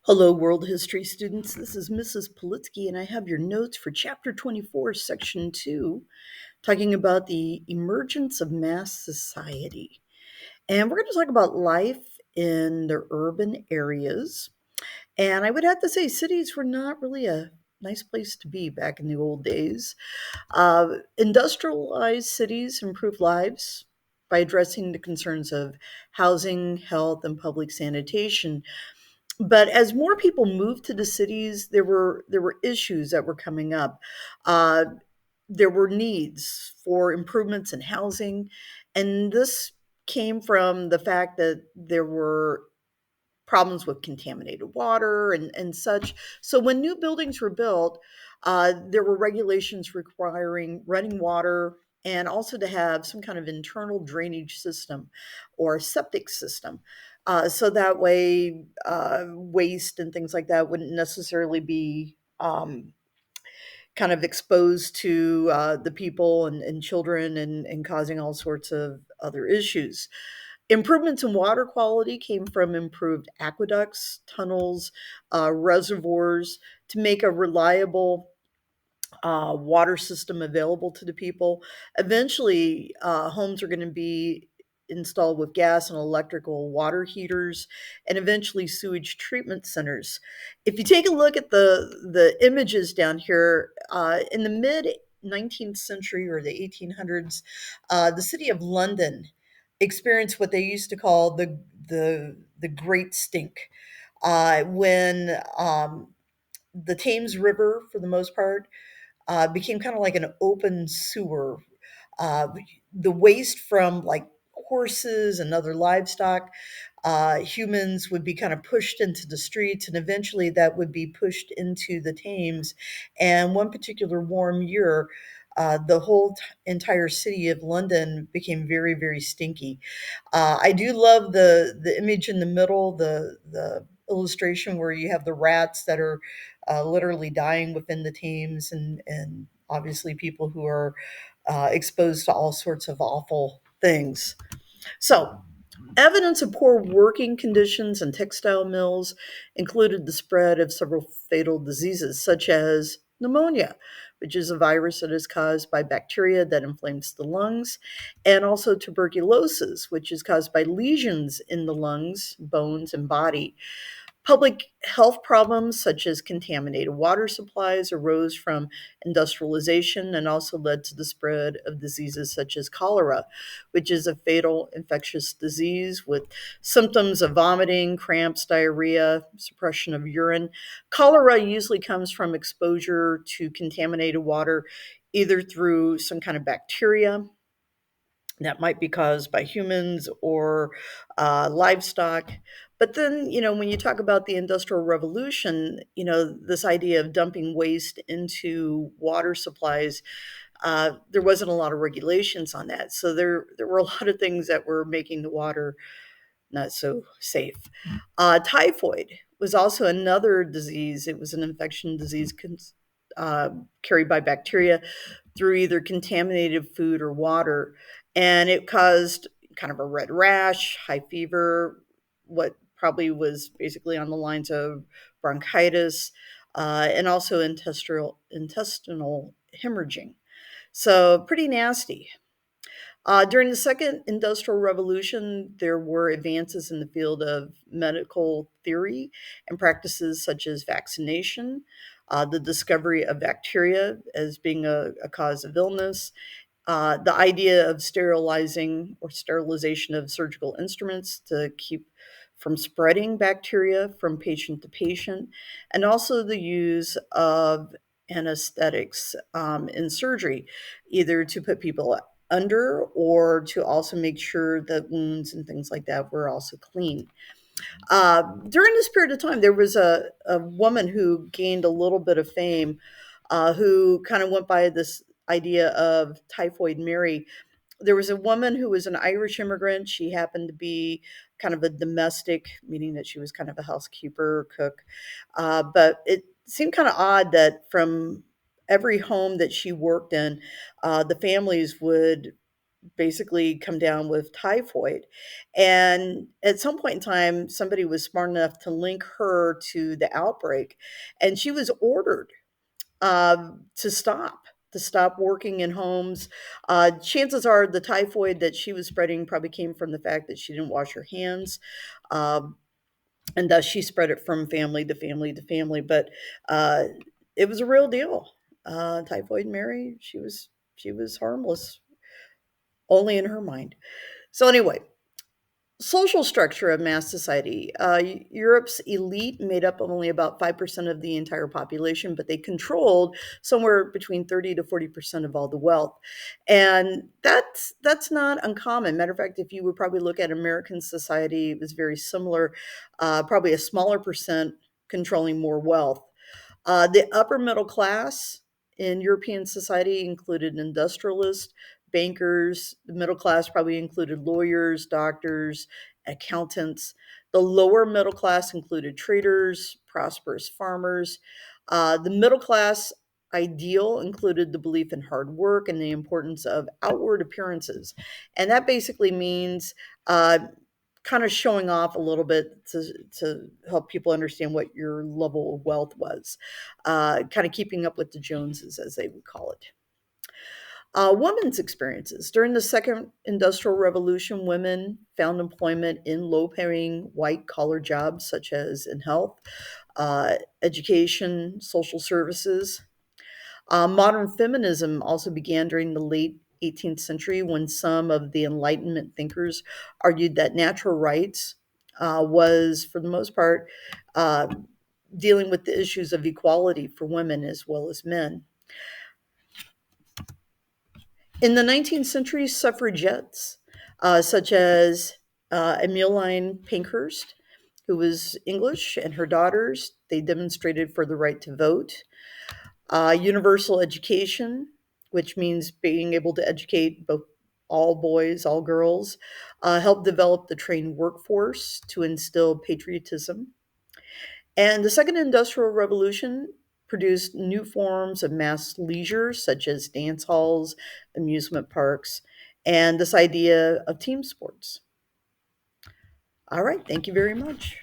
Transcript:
Hello, world history students. This is Mrs. Politsky, and I have your notes for Chapter 24, Section 2, talking about the emergence of mass society. And we're going to talk about life in the urban areas. And I would have to say, cities were not really a nice place to be back in the old days. Industrialized cities improved lives by addressing the concerns of housing, health, and public sanitation, but as more people moved to the cities, there were issues that were coming up. Uh, there were needs for improvements in housing, and this came from the fact that there were problems with contaminated water and such. So when new buildings were built, there were regulations requiring running water and also to have some kind of internal drainage system or septic system. So that way, waste and things like that wouldn't necessarily be kind of exposed to the people and children and causing all sorts of other issues. Improvements in water quality came from improved aqueducts, tunnels, reservoirs to make a reliable water system available to the people. Eventually, homes are going to be installed with gas and electrical water heaters, and eventually sewage treatment centers. If you take a look at the images down here, in the mid 19th century or the 1800s, the city of London experienced what they used to call the Great Stink, when the Thames River, for the most part, became kind of like an open sewer. Uh, the waste from like horses and other livestock, humans would be kind of pushed into the streets, and eventually that would be pushed into the Thames. And one particular warm year, the whole entire city of London became very, very stinky. I do love the image in the middle, the illustration where you have the rats that are literally dying within the teams, and obviously people who are exposed to all sorts of awful things. So, evidence of poor working conditions in textile mills included the spread of several fatal diseases, such as pneumonia, which is a virus that is caused by bacteria that inflames the lungs, and also tuberculosis, which is caused by lesions in the lungs, bones, and body. Public health problems such as contaminated water supplies arose from industrialization and also led to the spread of diseases such as cholera, which is a fatal infectious disease with symptoms of vomiting, cramps, diarrhea, suppression of urine. Cholera usually comes from exposure to contaminated water, either through some kind of bacteria that might be caused by humans or livestock. But then, when you talk about the Industrial Revolution, this idea of dumping waste into water supplies, there wasn't a lot of regulations on that. So there were a lot of things that were making the water not so safe. Typhoid was also another disease. It was an infection disease carried by bacteria through either contaminated food or water. And it caused kind of a red rash, high fever, what probably was basically on the lines of bronchitis, and also intestinal hemorrhaging. So, pretty nasty. During the Second Industrial Revolution, there were advances in the field of medical theory and practices such as vaccination, the discovery of bacteria as being a cause of illness, the idea of sterilizing or sterilization of surgical instruments to keep from spreading bacteria from patient to patient, and also the use of anesthetics in surgery, either to put people under or to also make sure that wounds and things like that were also clean. During this period of time, there was a woman who gained a little bit of fame, who kind of went by this idea of Typhoid Mary. There was a woman who was an Irish immigrant. She happened to be kind of a domestic, meaning that she was kind of a housekeeper, cook. But it seemed kind of odd that from every home that she worked in, the families would basically come down with typhoid. And at some point in time, somebody was smart enough to link her to the outbreak, and she was ordered to stop working in homes. Chances are the typhoid that she was spreading probably came from the fact that she didn't wash her hands. Um, and thus she spread it from family to family to family. But uh, it was a real deal. Typhoid Mary, she was harmless, only in her mind. So anyway, social structure of mass society. Europe's elite made up only about 5% of the entire population, but they controlled somewhere between 30 to 40% of all the wealth. And that's not uncommon. Matter of fact, if you would probably look at American society, it was very similar, probably a smaller percent controlling more wealth. The upper middle class in European society included industrialists, bankers. The middle class probably included lawyers, doctors, accountants. The lower middle class included traders, prosperous farmers. The middle class ideal included the belief in hard work and the importance of outward appearances. And that basically means uh, kind of showing off a little bit to help people understand what your level of wealth was, kind of keeping up with the Joneses, as they would call it. Women's experiences. During the Second Industrial Revolution, women found employment in low paying white collar jobs such as in health, education, social services. Modern feminism also began during the late 18th century when some of the Enlightenment thinkers argued that natural rights was, for the most part, uh, dealing with the issues of equality for women as well as men. In the 19th century, suffragettes, such as Emmeline Pankhurst, who was English, and her daughters, they demonstrated for the right to vote. Universal education, which means being able to educate both all boys, all girls, helped develop the trained workforce to instill patriotism. And the Second Industrial Revolution produced new forms of mass leisure, such as dance halls, amusement parks, and this idea of team sports. All right, thank you very much.